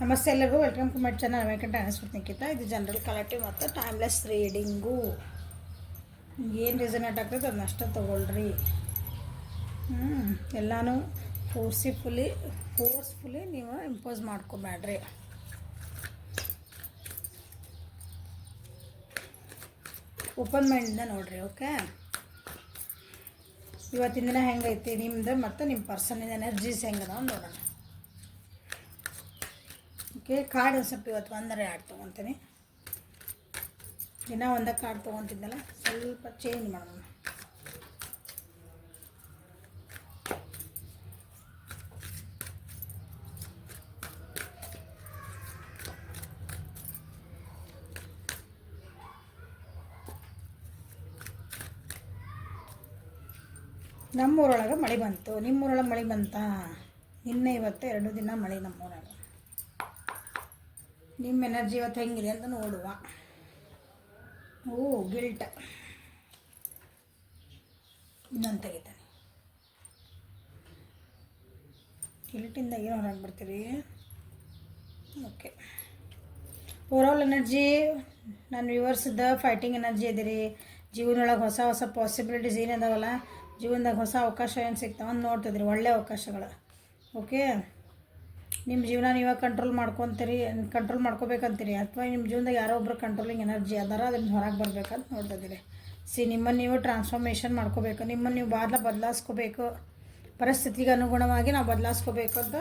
ನಮಸ್ತೆ ಎಲ್ಲರಿಗೂ, welcome to my channel Venkata Nikhita. ಇದು ಜನರಲ್ ಕಲೆಕ್ಟಿವ್ ಮತ್ತು ಟೈಮ್ಲೆಸ್ ರೀಡಿಂಗು. ಏನು ರೀಸನೇಟ್ ಆಗ್ತದೆ ಅದನ್ನ ಅಷ್ಟೇ ತೊಗೊಳ್ರಿ. ಎಲ್ಲನೂ ಫೋರ್ಸ್ಫುಲಿ ನೀವು ಇಂಪೋಸ್ ಮಾಡ್ಕೊಬೇಡ್ರಿ. ಓಪನ್ ಮೈಂಡಿಂದ ನೋಡಿರಿ. ಓಕೆ, ಇವತ್ತಿನ ದಿನ ಹೆಂಗೈತಿ ನಿಮ್ಮದು ಮತ್ತು ನಿಮ್ಮ ಪರ್ಸನಿಂದ ಎನರ್ಜೀಸ್ ಹೆಂಗದ ನೋಡೋಣ. ಓಕೆ, ಕಾರ್ಡ್ ಒಂದು ಸ್ವಲ್ಪ ಇವತ್ತು 1-2 ತೊಗೊತೀನಿ. ದಿನ ಒಂದೇ ಕಾರ್ಡ್ ತೊಗೊತಿದ್ದಲ್ಲ, ಸ್ವಲ್ಪ ಚೇಂಜ್ ಮಾಡೋಣ. ನಮ್ಮೂರೊಳಗೆ ಮಳೆ ಬಂತು. ನಿಮ್ಮೂರೊಳಗೆ ಮಳೆ ಬಂತಾ? ನಿನ್ನೆ ಇವತ್ತು 2 ದಿನ ಮಳೆ ನಮ್ಮೂರಾಗ. ನಿಮ್ಮ ಎನರ್ಜಿ ಇವತ್ತು ಹೆಂಗಿದೆ ಅಂತ ನೋಡುವ. ಗಿಲ್ಟ್ ಇನ್ನೊಂದು ತೆಗಿತಾನೆ. ಗಿಲ್ಟಿಂದ ಏನು ಹೊರಗೆ ಬರ್ತೀರಿ? ಓಕೆ, ಓವರಾಲ್ ಎನರ್ಜಿ ನನ್ನ ವ್ಯೂವರ್ಸ್ದ ಫೈಟಿಂಗ್ ಎನರ್ಜಿ ಇದೀರಿ. ಜೀವನೊಳಗೆ ಹೊಸ ಹೊಸ ಪಾಸಿಬಿಲಿಟೀಸ್ ಏನಿದಾವಲ್ಲ, ಜೀವನದಾಗ ಹೊಸ ಅವಕಾಶ ಏನು ಸಿಗ್ತಾವಂತ ನೋಡ್ತಿದ್ರಿ, ಒಳ್ಳೆಯ ಅವಕಾಶಗಳು. ಓಕೆ, ನಿಮ್ಮ ಜೀವನ ನೀವೇ ಕಂಟ್ರೋಲ್ ಮಾಡ್ಕೋಬೇಕಂತೀರಿ, ಅಥವಾ ನಿಮ್ಮ ಜೀವನದಾಗ ಯಾರೋ ಒಬ್ಬರು ಕಂಟ್ರೋಲಿಂಗ್ ಎನರ್ಜಿ ಅದಾರ, ಅದನ್ನು ಹೊರಗೆ ಬರ್ಬೇಕಂತ ನೋಡ್ತಿದ್ದೀರಿ. ನಿಮ್ಮನ್ನು ನೀವು ಟ್ರಾನ್ಸ್ಫಾರ್ಮೇಷನ್ ಮಾಡ್ಕೋಬೇಕು, ನಿಮ್ಮನ್ನು ನೀವು ಬದಲಾಯಿಸ್ಕೋಬೇಕು, ಪರಿಸ್ಥಿತಿಗೆ ಅನುಗುಣವಾಗಿ ನಾವು ಬದಲಾಯಿಸ್ಕೋಬೇಕು ಅಂತ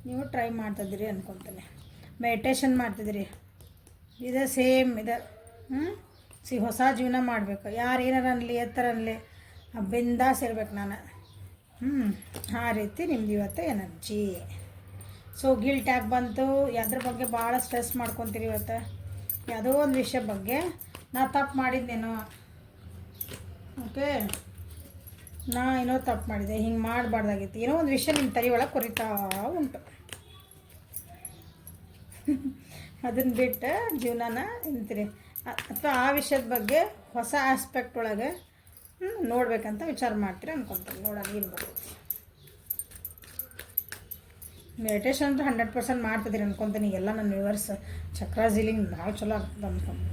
ನೀವು ಟ್ರೈ ಮಾಡ್ತಿದ್ದೀರಿ ಅಂದ್ಕೊತೀನಿ. ಮೆಡಿಟೇಷನ್ ಮಾಡ್ತಿದ್ದೀರಿ, ಇದೆ ಸೇಮ್ ಇದೆ. ಹೊಸ ಜೀವನ ಮಾಡಬೇಕು. ಯಾರು ಏನಾರ ಅನ್ನಲಿ, ಎತ್ತರ ಅನ್ನಲಿ, ಬಿಂದಾಸ್ ಇರ್ಬೇಕು ನಾನು. ಆ ರೀತಿ ನಿಮ್ದು ಇವತ್ತು ಎನರ್ಜಿ. ಸೊ ಗಿಲ್ಟ್ ಯಾಕೆ ಬಂತು? ಅದ್ರ ಬಗ್ಗೆ ಭಾಳ ಸ್ಟ್ರೆಸ್ ಮಾಡ್ಕೊತೀರಿ ಇವತ್ತು. ಯಾವುದೋ ಒಂದು ವಿಷಯ ಬಗ್ಗೆ ನಾ ತಪ್ಪು ಮಾಡಿದ್ದೇನೋ, ಓಕೆ, ಏನೋ ತಪ್ಪು ಮಾಡಿದೆ, ಹಿಂಗೆ ಮಾಡಬಾರ್ದಾಗಿತ್ತು, ಏನೋ ಒಂದು ವಿಷಯ ನಿಮ್ಮ ತಲೆ ಒಳಗೆ ಕೊರಿತಾ ಉಂಟು. ಅದನ್ನು ಬಿಟ್ಟು ಜೀವನನ ಅಂತೀರಿ, ಅಥವಾ ಆ ವಿಷಯದ ಬಗ್ಗೆ ಹೊಸ ಆಸ್ಪೆಕ್ಟ್ ಒಳಗೆ ನೋಡ್ಬೇಕಂತ ವಿಚಾರ ಮಾಡ್ತೀರಿ ಅನ್ಕೊತೀನಿ. ನೋಡೋಣ ಏನು ಬರ್ತದೆ. ಮೆಡಿಟೇಷನ್ ಅಂತೂ 100% ಮಾಡ್ತಿದ್ದೀರಿ ಅನ್ಕೊತೀನಿ. ಎಲ್ಲ ನನ್ನ ವ್ಯೂವರ್ಸ್ ಚಕ್ರ ಜೀಲಿಂಗ್ ಭಾಳ ಚಲೋ ಆಗ್ತದೆ ಅನ್ಕೊಂಡು.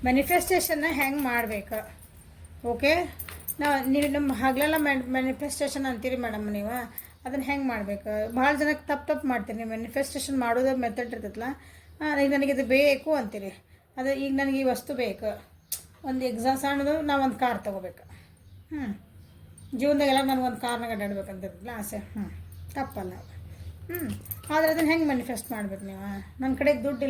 ಮ್ಯಾನಿಫೆಸ್ಟೇಷನ್ನ ಹೆಂಗೆ ಮಾಡ್ಬೇಕು? ಓಕೆ, ನೀವು ನಮ್ಮ ಹಗಲೆಲ್ಲ ಮ್ಯಾನಿಫೆಸ್ಟೇಷನ್ ಅಂತೀರಿ ಮೇಡಮ್ ನೀವು, ಅದನ್ನು ಹೆಂಗೆ ಮಾಡ್ಬೇಕು? ಭಾಳ ಜನಕ್ಕೆ ತಪ್ಪು ಮಾಡ್ತೀರಿ. ನೀವು ಮ್ಯಾನಿಫೆಸ್ಟೇಷನ್ ಮಾಡೋದು ಮೆಥಡ್ ಇರ್ತೈತಲ್ಲ, ಈಗ ನನಗಿದು ಬೇಕು ಅಂತೀರಿ. ಅದು ಈಗ ನನಗೆ ಈ ವಸ್ತು ಬೇಕು, ಒಂದು ಎಕ್ಸಾಮ್ ಸಣ್ಣದು, ನಾವು ಒಂದು ಕಾರ್ ತೊಗೋಬೇಕು. ಜೀವನದಾಗೆಲ್ಲ ನನಗೆ ಒಂದು ಕಾರ್ನಾಗ ಅಡ್ಡಾಡ್ಬೇಕಂತಿರಲಿಲ್ಲ ಆಸೆ. ತಪ್ಪಲ್ಲ. ಆದರೆ ಅದನ್ನು ಹೆಂಗೆ ಮ್ಯಾನಿಫೆಸ್ಟ್ ಮಾಡ್ಬೇಕು ನೀವು? ನನ್ನ ಕಡೆ ದುಡ್ಡು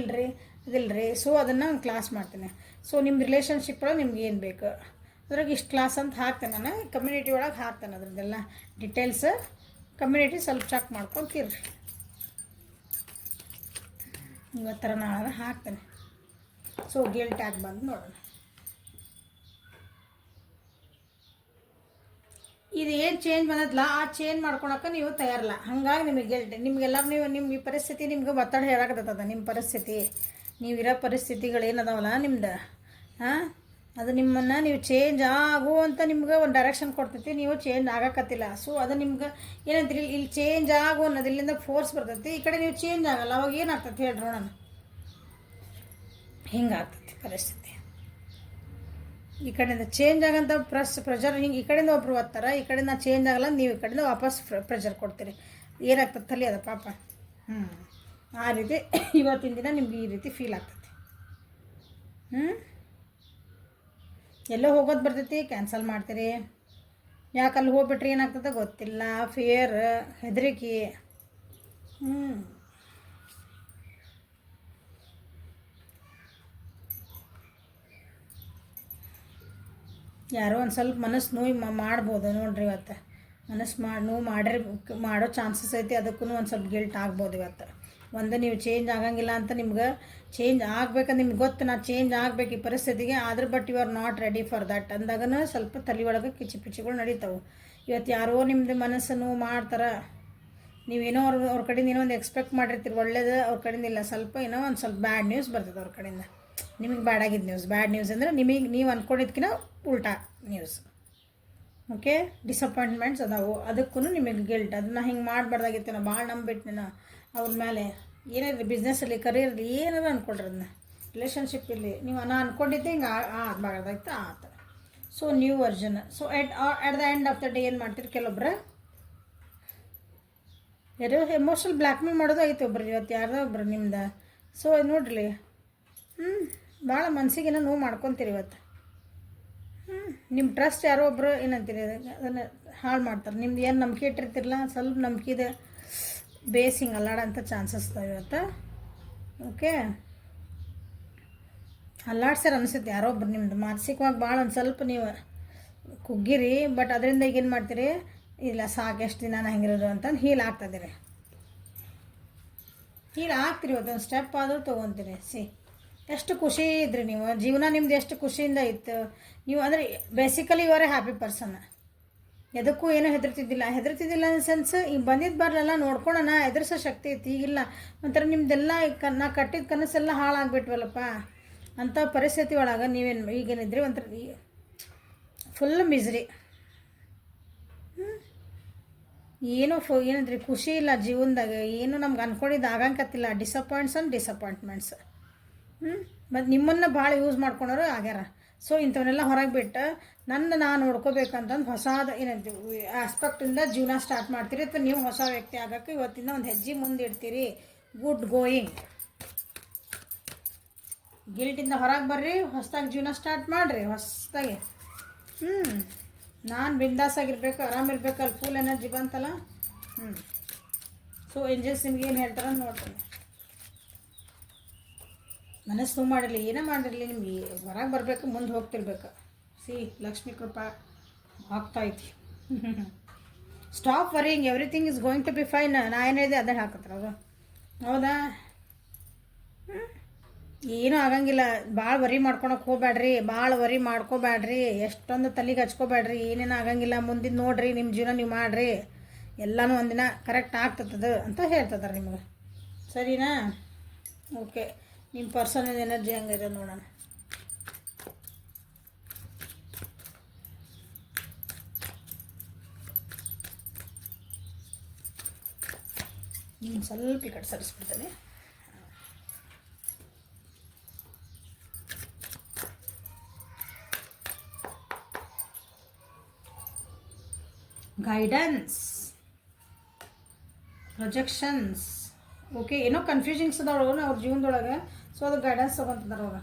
ಇದಿಲ್ಲರಿ, ಸೊ ಅದನ್ನು ನಾನು ಕ್ಲಾಸ್ ಮಾಡ್ತೀನಿ. ಸೊ ನಿಮ್ಮ ರಿಲೇಷನ್ಶಿಪ್ ಒಳಗೆ ನಿಮ್ಗೆ ಏನು ಬೇಕು ಅದ್ರಾಗ ಇಷ್ಟು ಕ್ಲಾಸ್ ಅಂತ ಹಾಕ್ತೇನೆ ನಾನು. ಕಮ್ಯುನಿಟಿ ಒಳಗೆ ಹಾಕ್ತೇನೆ ಅದ್ರದ್ದೆಲ್ಲ ಡಿಟೇಲ್ಸ್. ಕಮ್ಯುನಿಟಿ ಸ್ವಲ್ಪ ಚೆಕ್ ಮಾಡ್ಕೊತೀರಿ. ಇವತ್ತರ ನಾಳೆ ಹಾಕ್ತೇನೆ. ಸೊ ಗಿಲ್ಟ್ ಟ್ಯಾಗ್ ಬಂದು ನೋಡೋಣ. ಇದು ಏನು ಚೇಂಜ್ ಬಂದದ್ಲ, ಆ ಚೇಂಜ್ ಮಾಡ್ಕೊಳಕ್ಕೆ ನೀವು ತಯಾರಿಲ್ಲ. ಹಾಗಾಗಿ ನಿಮಗೆ ಗಿಲ್ಟ್. ನಿಮಗೆಲ್ಲರೂ ನಿಮ್ಮ ಈ ಪರಿಸ್ಥಿತಿ ನಿಮ್ಗೆ ಒತ್ತಡ ಹೇಳಾಕತ್ತದ. ನಿಮ್ಮ ಪರಿಸ್ಥಿತಿ, ನೀವಿರೋ ಪರಿಸ್ಥಿತಿಗಳು ಏನದಾವಲ್ಲ ನಿಮ್ದು, ಅದು ನಿಮ್ಮನ್ನು ನೀವು ಚೇಂಜ್ ಆಗು ಅಂತ ನಿಮ್ಗೆ ಒಂದು ಡೈರೆಕ್ಷನ್ ಕೊಡ್ತೈತಿ. ನೀವು ಚೇಂಜ್ ಆಗಕತ್ತಿಲ್ಲ. ಸೊ ಅದು ನಿಮ್ಗೆ ಏನಂತೀರಿ, ಇಲ್ಲಿ ಚೇಂಜ್ ಆಗು ಅನ್ನೋದು ಇಲ್ಲಿಂದ ಫೋರ್ಸ್ ಬರ್ತೈತಿ. ಈ ಕಡೆ ನೀವು ಚೇಂಜ್ ಆಗಲ್ಲ. ಅವಾಗ ಏನಾಗ್ತೈತಿ ಹೇಳ್ರಿ ನೋಡೋಣ. ಹಿಂಗಾಗ್ತೈತಿ ಪರಿಸ್ಥಿತಿ. ಈ ಕಡೆಯಿಂದ ಚೇಂಜ್ ಆಗಂತ ಪ್ರೆಷರ್ ಹಿಂಗೆ ಈ ಕಡೆಯಿಂದ ಒಬ್ರು ಓದ್ತಾರೆ, ಈ ಕಡೆಯಿಂದ ಚೇಂಜ್ ಆಗಲ್ಲ, ನೀವು ಈ ಕಡೆಯಿಂದ ವಾಪಸ್ ಪ್ರೆಷರ್ ಕೊಡ್ತೀರಿ. ಏನಾಗ್ತದೆ ತಲೆ ಅದ ಪಾಪ. ಆ ರೀತಿ ಇವತ್ತಿನ ದಿನ ನಿಮ್ಗೆ ಈ ರೀತಿ ಫೀಲ್ ಆಗ್ತೈತಿ. ಎಲ್ಲೋ ಹೋಗೋದು ಬರ್ತೈತಿ, ಕ್ಯಾನ್ಸಲ್ ಮಾಡ್ತೀರಿ. ಯಾಕೆ ಅಲ್ಲಿ ಹೋಗ್ಬಿಟ್ರಿ ಏನಾಗ್ತದೆ ಗೊತ್ತಿಲ್ಲ. ಫಿಯರ್, ಹೆದರಿಕೆ. ಯಾರೋ ಒಂದು ಸ್ವಲ್ಪ ಮನಸ್ಸು ನೋವು ಮಾಡ್ಬೋದು ನೋಡ್ರಿ ಇವತ್ತು. ಮನಸ್ಸು ನೋವು ಮಾಡೋ ಚಾನ್ಸಸ್ ಐತಿ. ಅದಕ್ಕೂ ಒಂದು ಸ್ವಲ್ಪ ಗಿಲ್ಟ್ ಆಗ್ಬೋದು ಇವತ್ತು. ನೀವು ಚೇಂಜ್ ಆಗಂಗಿಲ್ಲ ಅಂತ ನಿಮ್ಗೆ ಚೇಂಜ್ ಆಗ್ಬೇಕಂತ ನಿಮ್ಗೆ ಗೊತ್ತು, ನಾ ಚೇಂಜ್ ಆಗ್ಬೇಕು ಈ ಪರಿಸ್ಥಿತಿಗೆ, ಆದ್ರೆ but you are not ready for that ಅಂದಾಗನ ಸ್ವಲ್ಪ ತಲೆ ಒಳಗೆ ಕಿಚಿಪಿಚಿಗಳು ನಡೀತಾವೆ. ಇವತ್ತು ಯಾರೋ ನಿಮ್ಮದು ಮನಸ್ಸು ನೋವು ಮಾಡ್ತಾರೆ. ನೀವೇನೋ ಅವ್ರ ಕಡೆಯಿಂದ ಏನೋ ಒಂದು ಎಕ್ಸ್ಪೆಕ್ಟ್ ಮಾಡಿರ್ತೀರಿ ಒಳ್ಳೇದು, ಅವ್ರ ಕಡೆಯಿಂದ ಇಲ್ಲ, ಸ್ವಲ್ಪ ಏನೋ ಒಂದು ಸ್ವಲ್ಪ ಬ್ಯಾಡ್ ನ್ಯೂಸ್ ಬರ್ತದೆ ಅವ್ರ ಕಡೆಯಿಂದ. ನಿಮಗೆ ಬ್ಯಾಡ್ ನ್ಯೂಸ್ ಅಂದರೆ ನೀವು ಅಂದ್ಕೊಂಡಿದ್ದಕ್ಕಿಂತ ಉಲ್ಟಾ ನ್ಯೂಸ್. ಓಕೆ. ಡಿಸಪಾಯಿಂಟ್ಮೆಂಟ್ಸ್ ಅದಾವು, ಅದಕ್ಕೂ ನಿಮಗೆ ಗಿಲ್ಟ್. ಅದನ್ನು ಹಿಂಗೆ ಮಾಡಬಾರ್ದಾಗಿತ್ತು. ನಾನು ಭಾಳ ನಂಬಿಟ್ಟು ನಾನು ಅವ್ರ ಮೇಲೆ ಏನಾದ್ರು ಬಿಸ್ನೆಸ್ಸಲ್ಲಿ ಕರಿಯರ್ಲಿ ಏನಾದ್ರು ಅಂದ್ಕೊಳ್ರಿ. ಅದನ್ನ ರಿಲೇಷನ್ಶಿಪ್ ಇರಲಿ, ನೀವು ನಾನು ಅಂದ್ಕೊಂಡಿದ್ದೆ ಹಿಂಗೆ ಆಗಬಾರ್ದಾಯ್ತು ಆತ. So new version. So at the end of the day ಏನು ಮಾಡ್ತೀರಿ, ಕೆಲವೊಬ್ರು ಯಾರೋ ಎಮೋಷನಲ್ ಬ್ಲ್ಯಾಕ್ ಮೇಲ್ ಮಾಡೋದು ಐತೆ ಒಬ್ರು ಇವತ್ತು ಯಾರ್ದೋ ಒಬ್ರು ನಿಮ್ದು. ಸೊ ನೋಡ್ರಿ, ಭಾಳ ಮನಸ್ಸಿಗೇನೋ ನೋವು ಮಾಡ್ಕೊತೀರಿ ಇವತ್ತು. ನಿಮ್ಮ ಟ್ರಸ್ಟ್ ಯಾರೋ ಒಬ್ಬರು ಏನಂತೀರಿ ಅದನ್ನು ಹಾಳು ಮಾಡ್ತಾರೆ. ನಿಮ್ದು ಏನು ನಂಬಿಕೆ ಇಟ್ಟಿರ್ತಿರಲ್ಲ, ಸ್ವಲ್ಪ ನಂಬಿಕೆದ ಬೇಸ್ ಹಿಂಗೆ ಅಲ್ಲಾಡೋಂಥ ಚಾನ್ಸಸ್ ಇದಾವೆ ಇವತ್ತು. ಓಕೆ, ಅಲ್ಲಾಡ್ಸರ್ ಅನಿಸುತ್ತೆ ಯಾರೋ ಒಬ್ರು ನಿಮ್ಮದು ಮಾನಸಿಕವಾಗಿ ಭಾಳ ಒಂದು ಸ್ವಲ್ಪ ನೀವು ಕುಗ್ಗಿರಿ. ಬಟ್ ಅದರಿಂದ ಈಗೇನು ಮಾಡ್ತೀರಿ, ಇಲ್ಲ ಸಾಕು ಎಷ್ಟು ದಿನ ನಾನು ಹೆಂಗಿರೋದು ಅಂತಂದು ಹೀಲ್ ಆಗ್ತದಿರಿ. ಹೀಲ್ ಆಗ್ತೀರಿ, ಇವತ್ತೊಂದು ಸ್ಟೆಪ್ ಆದರೂ ತೊಗೊತೀರಿ. ಎಷ್ಟು ಖುಷಿ ಇದ್ರಿ ನೀವು, ಜೀವನ ನಿಮ್ದು ಎಷ್ಟು ಖುಷಿಯಿಂದ ಇತ್ತು ನೀವು. ಅಂದರೆ ಬೇಸಿಕಲಿ ಇವರೇ ಹ್ಯಾಪಿ ಪರ್ಸನ್. ಎದಕ್ಕೂ ಏನೂ ಹೆದರ್ತಿದ್ದಿಲ್ಲ ಇನ್ ಸೆನ್ಸ್ ಈಗ ಬಂದಿದ್ದು ಬರಲ್ಲ ನೋಡ್ಕೊಳೋಣ, ಎದುರಿಸೋ ಶಕ್ತಿ ಇತ್ತು. ಈಗಿಲ್ಲ, ಒಂಥರ ನಿಮ್ದೆಲ್ಲ ನಾ ಕಟ್ಟಿದ ಕನಸೆಲ್ಲ ಹಾಳಾಗ್ಬಿಟ್ವಲ್ಲಪ್ಪ ಅಂಥ ಪರಿಸ್ಥಿತಿ ಒಳಗೆ ನೀವೇನು ಈಗೇನಿದ್ರಿ, ಒಂಥರ ಫುಲ್ ಮಿಸ್ರಿ. ಏನೋ ಏನಂದ್ರಿ ಖುಷಿ ಇಲ್ಲ ಜೀವನದಾಗ, ಏನು ನಮ್ಗೆ ಅಂದ್ಕೊಂಡಿದ್ದು ಆಗಂಕತ್ತಿಲ್ಲ. ಡಿಸಪಾಯಿಂಟ್ಮೆಂಟ್ಸ್. ಮತ್ತು ನಿಮ್ಮನ್ನು ಭಾಳ ಯೂಸ್ ಮಾಡ್ಕೊಂಡವ್ರು ಆಗ್ಯಾರ. ಸೊ ಇಂಥವನ್ನೆಲ್ಲ ಹೊರಗೆ ಬಿಟ್ಟು ನಾನು ನೋಡ್ಕೋಬೇಕಂತಂದು ಹೊಸಾದ ಏನಂತೀವಿ ಆಸ್ಪೆಕ್ಟಿಂದ ಜೀವನ ಸ್ಟಾರ್ಟ್ ಮಾಡ್ತೀರಿ. ಅಥವಾ ನೀವು ಹೊಸ ವ್ಯಕ್ತಿ ಆಗೋಕ್ಕೆ ಇವತ್ತಿಂದ ಒಂದು ಹೆಜ್ಜೆ ಮುಂದೆ ಇಡ್ತೀರಿ. Good going. ಗಿಲ್ಟಿಂದ ಹೊರಗೆ ಬರ್ರಿ, ಹೊಸದಾಗಿ ಜೀವನ ಸ್ಟಾರ್ಟ್ ಮಾಡಿರಿ ಹೊಸದಾಗಿ. ನಾನು ಬಿಂದಾಸಾಗಿರ್ಬೇಕು, ಆರಾಮಿರ್ಬೇಕು, ಅಲ್ಲಿ ಫುಲ್ ಎನರ್ಜಿ ಬಂತಲ್ಲ. ಸೊ ಏಂಜಲ್ಸ್ ನಿಮ್ಗೆ ಏನು ಹೇಳ್ತಾರೆ ನೋಡ್ತೀನಿ. ಮನಸ್ಸು ಮಾಡಿರಲಿ, ಏನೇ ಮಾಡಿರಲಿ, ನಿಮ್ಗೆ ಹೊರಗೆ ಬರಬೇಕು, ಮುಂದೆ ಹೋಗ್ತಿರ್ಬೇಕು. ಲಕ್ಷ್ಮೀ ಕೃಪಾ ಆಗ್ತಾಯಿತಿ. Stop worrying, everything is going to be fine. ನಾ ಏನಿದೆ ಅದೇ ಹಾಕತ್ತರ ಅವರು, ಹೌದಾ? ಏನೂ ಆಗಂಗಿಲ್ಲ. ಭಾಳ ವರಿ ಮಾಡ್ಕೋಬೇಡ್ರಿ, ಎಷ್ಟೊಂದು ತಲೆಗೆ ಹಚ್ಕೋಬೇಡ್ರಿ. ಏನೇನು ಆಗಂಗಿಲ್ಲ, ಮುಂದಿನ ನೋಡ್ರಿ, ನಿಮ್ಮ ಜೀವನ ನೀವು ಮಾಡಿರಿ, ಎಲ್ಲನೂ ಒಂದಿನ ಕರೆಕ್ಟ್ ಆಗ್ತದ ಅಂತ ಹೇಳ್ತದಾರೆ ನಿಮಗೆ. ಸರಿನಾ? ಓಕೆ, ನಿಮ್ಮ ಪರ್ಸನಲ್ ಎನರ್ಜಿ ಹಂಗಿದೆ ನೋಡೋಣ. ಸ್ವಲ್ಪ ಈ ಕಡೆ ಸರಿಸ್ಬಿಡ್ತೇನೆ. Guidance, projections. ಓಕೆ, ಏನೋ ಕನ್ಫ್ಯೂಷನ್ಸ್ ಅದಾವ ಅವ್ರ ಜೀವನದೊಳಗೆ. ಸೊ ಅದು ಗೈಡೆನ್ಸ್ ತೊಗೊತಿದ್ದಾರೆ ಅವ್ರು.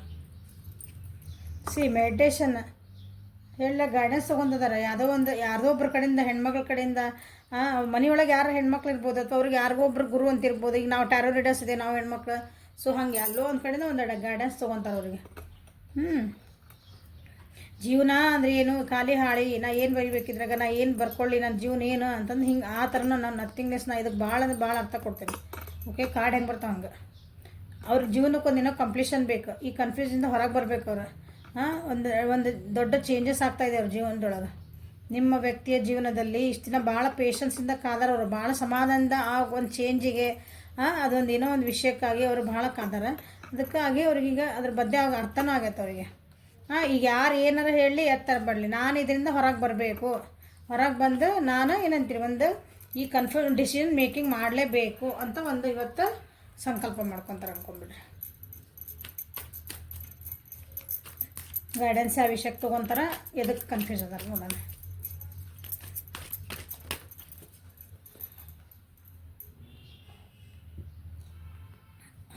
ಮೆಡಿಟೇಷನ್ ಹೇಳ ಗೈಡೆನ್ಸ್ ತೊಗೊತಿದ್ದಾರೆ. ಯಾರ್ದೋ ಒಬ್ಬರ ಕಡೆಯಿಂದ, ಹೆಣ್ಮಕ್ಳ ಕಡೆಯಿಂದ. ಮನೆಯೊಳಗೆ ಯಾರು ಹೆಣ್ಮಕ್ಳು ಇರ್ಬೋದು, ಅಥವಾ ಅವ್ರಿಗೆ ಯಾರಿಗೋ ಒಬ್ರು ಗುರು ಅಂತ ಇರ್ಬೋದು. ಈಗ ನಾವು ಟ್ಯಾರೋ ರೀಡರ್ಸ್ ಇದೆ, ನಾವು ಹೆಣ್ಮಕ್ಳು. ಸೊ ಹಂಗೆ ಎಲ್ಲೋ ಒಂದು ಕಡೆಯಿಂದ ಒಂದೆರಡು ಗೈಡೆನ್ಸ್ ತೊಗೊತಾರೆ ಅವ್ರಿಗೆ. ಜೀವನ ಅಂದರೆ ಏನು, ಖಾಲಿ ಹಾಳಿ, ನಾ ಏನು ಬರಿಬೇಕಿದ್ರಾಗ, ನಾ ಏನು ಬರ್ಕೊಳ್ಳಿ, ನನ್ನ ಜೀವನ ಏನು ಅಂತಂದು ಹಿಂಗೆ ಆ ಥರನೂ ನಾನು ನಥಿಂಗ್ನೆಸ್ನ ಇದಕ್ಕೆ ಭಾಳ ಅಂದ್ರೆ ಭಾಳ ಅರ್ಥ ಕೊಡ್ತೀನಿ. ಓಕೆ, ಕಾರ್ಡ್ ಹೆಂಗೆ ಬರ್ತಾವೆ ಹಂಗೆ ಅವ್ರ ಜೀವನಕ್ಕೆ ಒಂದಿನ ಕಂಪ್ಲೀಷನ್ ಬೇಕು. ಈ ಕನ್ಫ್ಯೂಷನಿಂದ ಹೊರಗೆ ಬರ್ಬೇಕು ಅವ್ರು. ಒಂದು ದೊಡ್ಡ ಚೇಂಜಸ್ ಆಗ್ತಾಯಿದೆ ಅವ್ರ ಜೀವನದೊಳಗೆ. ನಿಮ್ಮ ವ್ಯಕ್ತಿಯ ಜೀವನದಲ್ಲಿ ಇಷ್ಟು ದಿನ ಭಾಳ ಪೇಷನ್ಸಿಂದ ಕಾದಾರ ಅವರು, ಭಾಳ ಸಮಾಧಾನದಿಂದ ಆ ಒಂದು ಚೇಂಜಿಗೆ, ಅದೊಂದು ಏನೋ ಒಂದು ವಿಷಯಕ್ಕಾಗಿ ಅವರು ಭಾಳ ಕಾದಾರ. ಅದಕ್ಕಾಗಿ ಅವ್ರಿಗೀಗ ಅದ್ರ ಬಗ್ಗೆ ಅರ್ಥನೂ ಆಗೈತೆ ಅವರಿಗೆ. ಈಗ ಯಾರು ಏನಾರ ಹೇಳಲಿ ಎತ್ತರ ಬರಲಿ, ನಾನು ಇದರಿಂದ ಹೊರಗೆ ಬರಬೇಕು. ಹೊರಗೆ ಬಂದು ನಾನು ಏನಂತೀರಿ, ಒಂದು ಈ ಡಿಸಿಷನ್ ಮೇಕಿಂಗ್ ಮಾಡಲೇಬೇಕು ಅಂತ ಒಂದು ಇವತ್ತು ಸಂಕಲ್ಪ ಮಾಡ್ಕೊತಾರೆ ಅನ್ಕೊಂಡ್ಬಿಡ್ರಿ. ಗೈಡೆನ್ಸ್ ಆ ವಿಷಯಕ್ಕೆ ತೊಗೊತಾರೆ. ಎದಕ್ಕೆ ಕನ್ಫ್ಯೂಸ್ ಅದಾರ ನೋಡೋಣ.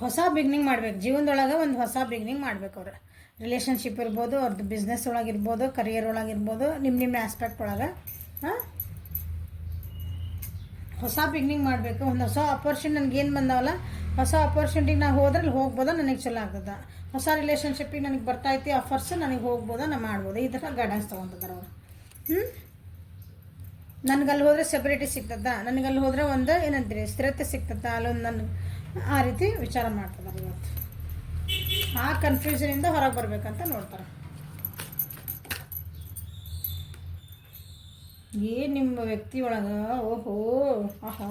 ಹೊಸ ಬಿಗ್ನಿಂಗ್ ಮಾಡ್ಬೇಕು ಜೀವನದೊಳಗೆ, ಒಂದು ಹೊಸ ಬಿಗ್ನಿಂಗ್ ಮಾಡ್ಬೇಕು ಅವ್ರು. ರಿಲೇಷನ್ಶಿಪ್ ಇರ್ಬೋದು, ಅವ್ರದ್ದು ಬಿಸ್ನೆಸ್ ಒಳಗಿರ್ಬೋದು, ಕರಿಯರ್ ಒಳಗಿರ್ಬೋದು, ನಿಮ್ಮ ಆಸ್ಪೆಕ್ಟ್ ಒಳಗೆ ಹೊಸ ಬಿಗ್ನಿಂಗ್ ಮಾಡಬೇಕು. ಒಂದು ಹೊಸ ಆಪರ್ಚುನಿಟಿ ನನಗೇನು ಬಂದಾವಲ್ಲ, ಹೊಸ ಆಪರ್ಚುನಿಟಿಗೆ ನಾನು ಹೋದ್ರೆ ಅಲ್ಲಿ ಹೋಗ್ಬೋದ, ನನಗೆ ಚಲೋ ಆಗ್ತದೆ. ಹೊಸ ರಿಲೇಷನ್ಶಿಪ್ಪಿಗೆ ನನಗೆ ಬರ್ತಾಯಿತ್ತು ಆಫರ್ಸ್, ನನಗೆ ಹೋಗ್ಬೋದಾ, ನಾನು ಮಾಡ್ಬೋದು. ಈ ಥರ ಗೈಡೆನ್ಸ್ ತೊಗೊತಿದ್ದಾರೆ ಅವರು. ನನಗಲ್ಲಿ ಹೋದರೆ ಸೆಕ್ಯೂರಿಟಿ ಸಿಗ್ತದ, ನನಗಲ್ಲಿ ಹೋದರೆ ಒಂದು ಏನಂತೀರಿ ಸ್ಥಿರತೆ ಸಿಗ್ತದ, ಅಲ್ಲೊಂದು ನನಗೆ ಆ ರೀತಿ ವಿಚಾರ ಮಾಡ್ತಿದ್ದಾರೆ ಇವತ್ತು. ಆ ಕನ್ಫ್ಯೂಷನಿಂದ ಹೊರಗೆ ಬರಬೇಕಂತ ನೋಡ್ತಾರೆ. ಏನು ನಿಮ್ಮ ವ್ಯಕ್ತಿ ಒಳಗೆ, ಓಹೋ, ಆಹಾ,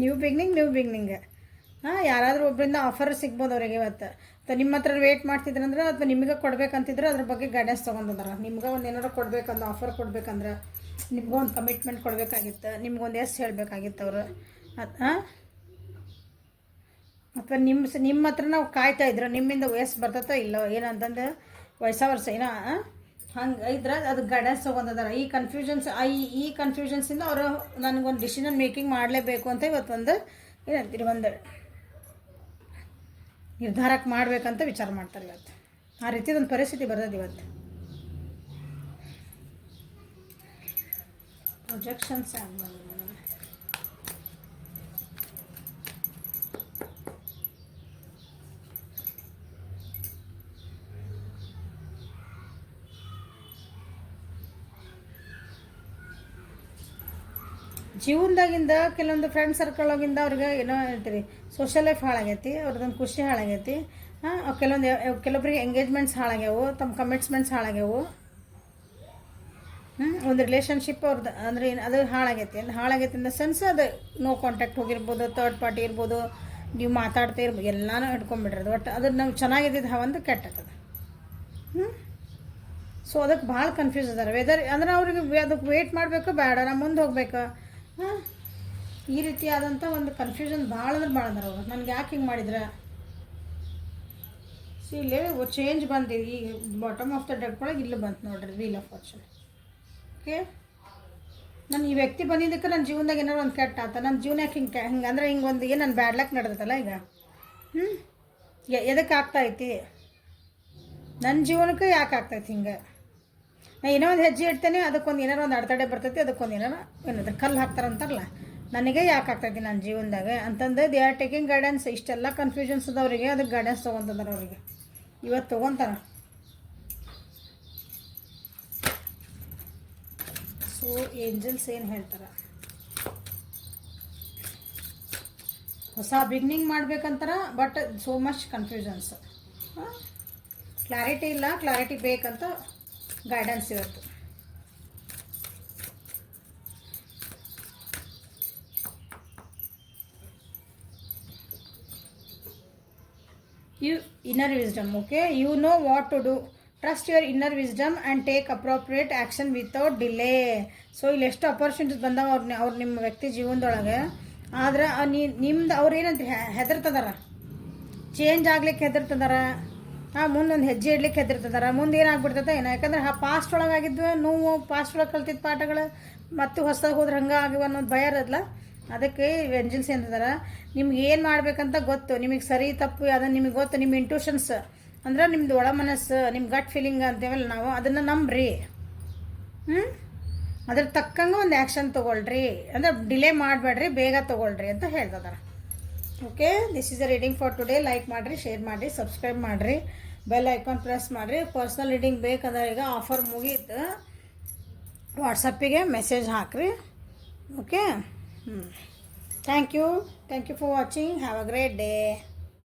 ನ್ಯೂ ಬಿಗ್ನಿಂಗ್. ಹಾಂ, ಯಾರಾದರೂ ಒಬ್ಬರಿಂದ ಆಫರ್ ಸಿಗ್ಬೋದು ಅವ್ರಿಗೆ ಇವತ್ತು. ಅಥವಾ ನಿಮ್ಮ ಹತ್ರ ವೇಟ್ ಮಾಡ್ತಿದ್ರಂದ್ರೆ ಅಥವಾ ನಿಮಗೆ ಕೊಡ್ಬೇಕಂತಿದ್ರೆ ಅದ್ರ ಬಗ್ಗೆ ಗೈಡೆನ್ಸ್ ತೊಗೊಂಡಿದ್ದಾರೆ. ನಿಮ್ಗೆ ಒಂದು ಏನಾರು ಕೊಡ್ಬೇಕಂದು ಆಫರ್ ಕೊಡ್ಬೇಕಂದ್ರೆ ನಿಮ್ಗೆ ಒಂದು ಕಮಿಟ್ಮೆಂಟ್ ಕೊಡಬೇಕಾಗಿತ್ತು, ನಿಮ್ಗೊಂದು ಎಸ್ ಹೇಳಬೇಕಾಗಿತ್ತು ಅವರು. ಹಾಂ, ಅಥವಾ ನಿಮ್ಮ ಹತ್ರ ನಾವು ಕಾಯ್ತಾ ಇದ್ರು ನಿಮ್ಮಿಂದ ವಯಸ್ಸು ಬರ್ತತೋ ಇಲ್ಲೋ ಏನಂತಂದು ವರ್ಷ ಏನೋ ಹಂಗೆ ಇದ್ರೆ ಅದು ಗೈಡೆನ್ಸ್ ತೊಗೊಂಡಿದ್ದಾರೆ. ಈ ಕನ್ಫ್ಯೂಷನ್ಸಿಂದ ಅವರು ನನಗೊಂದು ಡಿಸಿಷನ್ ಮೇಕಿಂಗ್ ಮಾಡಲೇಬೇಕು ಅಂತ ಇವತ್ತೊಂದು ಏನಂತೀರಿ ಒಂದು ನಿರ್ಧಾರಕ್ಕೆ ಮಾಡಬೇಕಂತ ವಿಚಾರ ಮಾಡ್ತಾರೆ ಇವತ್ತು. ಆ ರೀತಿದೊಂದು ಪರಿಸ್ಥಿತಿ ಬರ್ತದೆ ಇವತ್ತು. ಪ್ರೊಜೆಕ್ಷನ್ಸ್ ಆಗ್ಬಂದು ಜೀವನದಾಗಿಂದ ಕೆಲವೊಂದು ಫ್ರೆಂಡ್ ಸರ್ಕಲ್ ಹೋಗಿಂದ ಅವ್ರಿಗೆ ಏನೋ ಹೇಳ್ತೀರಿ ಸೋಷಿಯಲ್ ಲೈಫ್ ಹಾಳಾಗೈತಿ, ಅವ್ರದ್ದೊಂದು ಖುಷಿ ಹಾಳಾಗೈತಿ. ಕೆಲವೊಬ್ಬರಿಗೆ ಎಂಗೇಜ್ಮೆಂಟ್ಸ್ ಹಾಳಾಗ್ಯಾವು, ತಮ್ಮ ಕಮಿಟ್ಸ್ಮೆಂಟ್ಸ್ ಹಾಳಾಗ್ಯಾವು. ಒಂದು ರಿಲೇಷನ್ಶಿಪ್ ಅವ್ರದ್ದು ಅಂದರೆ ಅದು ಹಾಳಾಗೈತಿ ಇನ್ ದ ಸೆನ್ಸ್ ಅದು ನೋ ಕಾಂಟ್ಯಾಕ್ಟ್ ಹೋಗಿರ್ಬೋದು, ಥರ್ಡ್ ಪಾರ್ಟಿ ಇರ್ಬೋದು, ನೀವು ಮಾತಾಡ್ತಾ ಇರ್ಬೋದು, ಎಲ್ಲನೂ ಹಿಡ್ಕೊಂಡ್ಬಿಡ್ರದು. ಒಟ್ಟು ಅದು ನಾವು ಚೆನ್ನಾಗಿದ್ದಿದ್ದು ಒಂದು ಕೆಟ್ಟದ. ಸೊ ಅದಕ್ಕೆ ಭಾಳ ಕನ್ಫ್ಯೂಸ್ ಅದಾರೆ. ವೆದರ್ ಅಂದ್ರೆ ಅವ್ರಿಗೆ ಅದಕ್ಕೆ ವೇಟ್ ಮಾಡಬೇಕು ಬೇಡ, ನಾ ಮುಂದೆ ಹೋಗ್ಬೇಕು. ಈ ರೀತಿಯಾದಂಥ ಒಂದು ಕನ್ಫ್ಯೂಷನ್ ಭಾಳ ಅಂದ್ರೆ ಭಾಳ ಅದಾರ ಅವರು. ನನಗೆ ಯಾಕೆ ಹಿಂಗೆ ಮಾಡಿದ್ರೆ ಇಲ್ಲೇ ಚೇಂಜ್ ಬಂದಿದೆ. ಈ ಬಾಟಮ್ ಆಫ್ ದ ಡೆಕ್ ಒಳಗೆ ಇಲ್ಲಿ ಬಂತು ನೋಡ್ರಿ, ವೀಲ್ ಆಫ್ ಫಾರ್ಚೂನ್. ಓಕೆ, ನಾನು ಈ ವ್ಯಕ್ತಿ ಬಂದಿದ್ದಕ್ಕೆ ನನ್ನ ಜೀವನದಾಗ ಏನಾರು ಒಂದು ಕೆಟ್ಟ ಆತ. ನನ್ನ ಜೀವನ ಯಾಕೆ ಹಿಂಗೆ ಅಂದ್ರೆ ಹಿಂಗೆ ಒಂದು ಏನು ನನ್ನ ಬ್ಯಾಡ್ ಲಕ್ ನಡೆದತ್ತಲ್ಲ ಈಗ. ಎದಕ್ಕೆ ಆಗ್ತಾಯಿತಿ ನನ್ನ ಜೀವನಕ್ಕೆ ಯಾಕೆ ಆಗ್ತೈತಿ ಹಿಂಗೆ? ನಾ ಏನೋ ಒಂದು ಹೆಜ್ಜೆ ಇಡ್ತೇನೆ, ಅದಕ್ಕೊಂದು ಏನಾರು ಒಂದು ಅಡೆತಡೆ ಬರ್ತೈತಿ, ಅದಕ್ಕೊಂದು ಏನಾರು ಏನಾದ್ರೆ ಕಲ್ಲು ಹಾಕ್ತಾರಂತಾರಲ್ಲ, ನನಗೆ ಯಾಕೆ ಆಗ್ತೈತಿ ನನ್ನ ಜೀವನದಾಗ ಅಂತಂದು ದೇ ಆರ್ ಟೇಕಿಂಗ್ ಗೈಡೆನ್ಸ್. ಇಷ್ಟೆಲ್ಲ ಕನ್ಫ್ಯೂಷನ್ಸ್ ಅದವರಿಗೆ ಅದಕ್ಕೆ ಗೈಡೆನ್ಸ್ ತೊಗೊತಾರೆ ಅವರಿಗೆ. ಇವತ್ತು ತೊಗೊತಾರ. ಸೊ ಏಂಜಲ್ಸ್ ಏನು ಹೇಳ್ತಾರೆ, ಹೊಸ ಬಿಗ್ನಿಂಗ್ ಮಾಡ್ಬೇಕಂತಾರ, but so much confusions. Clarity ಇಲ್ಲ, ಕ್ಲಾರಿಟಿ ಬೇಕಂತ ಗೈಡೆನ್ಸ್ ಇವತ್ತು. Inner wisdom, okay? You know what to do. Trust your inner wisdom and take appropriate action without delay. So ಇಲ್ಲಿ ಎಷ್ಟು ಅಪರ್ಚುನಿಟೀಸ್ ಬಂದಾವ ಅವ್ರು ನಿಮ್ಮ ವ್ಯಕ್ತಿ ಜೀವನದೊಳಗೆ. ಆದ್ರೆ ನಿಮ್ದು ಅವ್ರು ಏನಂತ ಹೆದರ್ತದಾರ, ಚೇಂಜ್ ಆಗ್ಲಿಕ್ಕೆ ಹೆದರ್ತದಾರ. ಮುಂದೊಂದು ಹೆಜ್ಜೆ ಇಡ್ಲಿಕ್ಕೆ ಹೆದರ್ತದಾರ. ಮುಂದೆ ಏನಾಗ್ಬಿಡ್ತದೆ ಏನೋ, ಯಾಕಂದ್ರೆ ಪಾಸ್ಟ್ ಒಳಗೆ ಆಗಿದ್ವಿ ನೋವು, ಪಾಸ್ಟ್ ಒಳಗೆ ಕಲ್ತಿದ್ದ ಪಾಠಗಳು ಮತ್ತು ಹೊಸದಾಗಿ ಹೋದ್ರೆ ಹಂಗೆ ಆಗಿವ ಅನ್ನೋದು ಭಯ ಇರೋದಿಲ್ಲ. ಅದಕ್ಕೆ ಏಂಜಲ್ಸ್ ಏನಂತಾರೆ, ನಿಮ್ಗೆ ಏನು ಮಾಡ್ಬೇಕಂತ ಗೊತ್ತು, ನಿಮಗೆ ಸರಿ ತಪ್ಪು ಅದನ್ನು ನಿಮಗೆ ಗೊತ್ತು. ನಿಮ್ಮ ಇಂಟ್ಯೂಷನ್ಸ್ ಅಂದ್ರೆ ನಿಮ್ಮದು ಒಳ ಮನಸ್ಸು, ನಿಮ್ಮ ಗಟ್ ಫೀಲಿಂಗ್ ಅಂತೇವಲ್ಲ ನಾವು, ಅದನ್ನು ನಂಬ್ರಿ. ಅದ್ರ ತಕ್ಕಂಗೆ ಒಂದು ಆ್ಯಕ್ಷನ್ ತೊಗೊಳ್ರಿ, ಅಂದರೆ ಡಿಲೇ ಮಾಡಬೇಡ್ರಿ, ಬೇಗ ತೊಗೊಳ್ರಿ ಅಂತ ಹೇಳ್ತಿದ್ದಾರೆ. Okay, this is a reading for today. Like ಮಾಡಿರಿ, ಶೇರ್ ಮಾಡಿರಿ, ಸಬ್ಸ್ಕ್ರೈಬ್ ಮಾಡಿರಿ, ಬೆಲ್ ಐಕಾನ್ ಪ್ರೆಸ್ ಮಾಡಿರಿ. ಪರ್ಸ್ನಲ್ ರೀಡಿಂಗ್ ಬೇಕಂದ್ರೆ ಈಗ ಆಫರ್ ಮುಗೀತು, ವಾಟ್ಸಪ್ಪಿಗೆ ಮೆಸೇಜ್ ಹಾಕಿರಿ. Okay, thank you for watching. Have a great day.